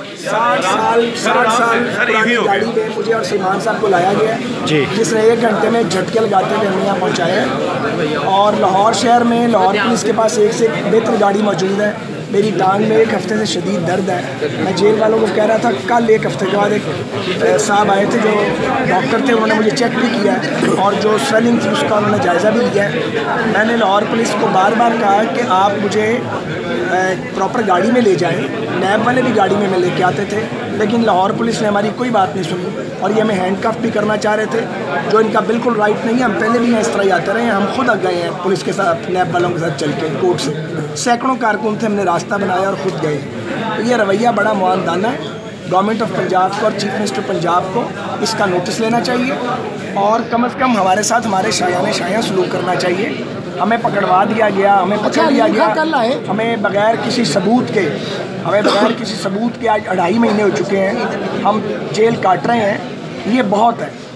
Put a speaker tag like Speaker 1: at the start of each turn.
Speaker 1: 60 साल पुरानी गाड़ी में मुझे और सलमान साहब को लाया गया
Speaker 2: जी,
Speaker 1: जिसने 1 घंटे में झटके लगाते हुए हमें यहाँ पहुँचाया। और लाहौर शहर में लाहौर पुलिस के पास एक से एक बेहतर गाड़ी मौजूद है। मेरी टांग में 1 हफ्ते से शदीद दर्द है। मैं जेल वालों को कह रहा था, कल 1 हफ्ते के बाद एक साहब आए थे जो डॉक्टर थे, उन्होंने मुझे चेक भी किया और जो स्वेलिंग थी उसका उन्होंने जायज़ा भी लिया है। मैंने लाहौर पुलिस को बार बार कहा कि आप मुझे प्रॉपर गाड़ी में ले जाएं। नैब वाले भी गाड़ी में लेके आते थे, लेकिन लाहौर पुलिस ने हमारी कोई बात नहीं सुनी और ये हमें हैंडकफ भी करना चाह रहे थे, जो इनका बिल्कुल राइट नहीं है। हम पहले भी यहाँ इस तरह ही आते रहे हैं। हम खुद आ गए हैं पुलिस के साथ, नैब वालों के साथ चल के कोर्ट से। सैकड़ों कारकुन थे, हमने रास्ता बनाया और ख़ुद गए। तो ये रवैया बड़ा मुआवदाना है। गवर्नमेंट ऑफ पंजाब को और चीफ मिनिस्टर पंजाब को इसका नोटिस लेना चाहिए और कम से कम हमारे साथ हमारे शायान सलूक करना चाहिए। हमें पकड़वा दिया गया, हमें पकड़ लिया गया, हमें बगैर किसी सबूत के आज 2.5 महीने हो चुके हैं। हम जेल काट रहे हैं। ये बहुत है।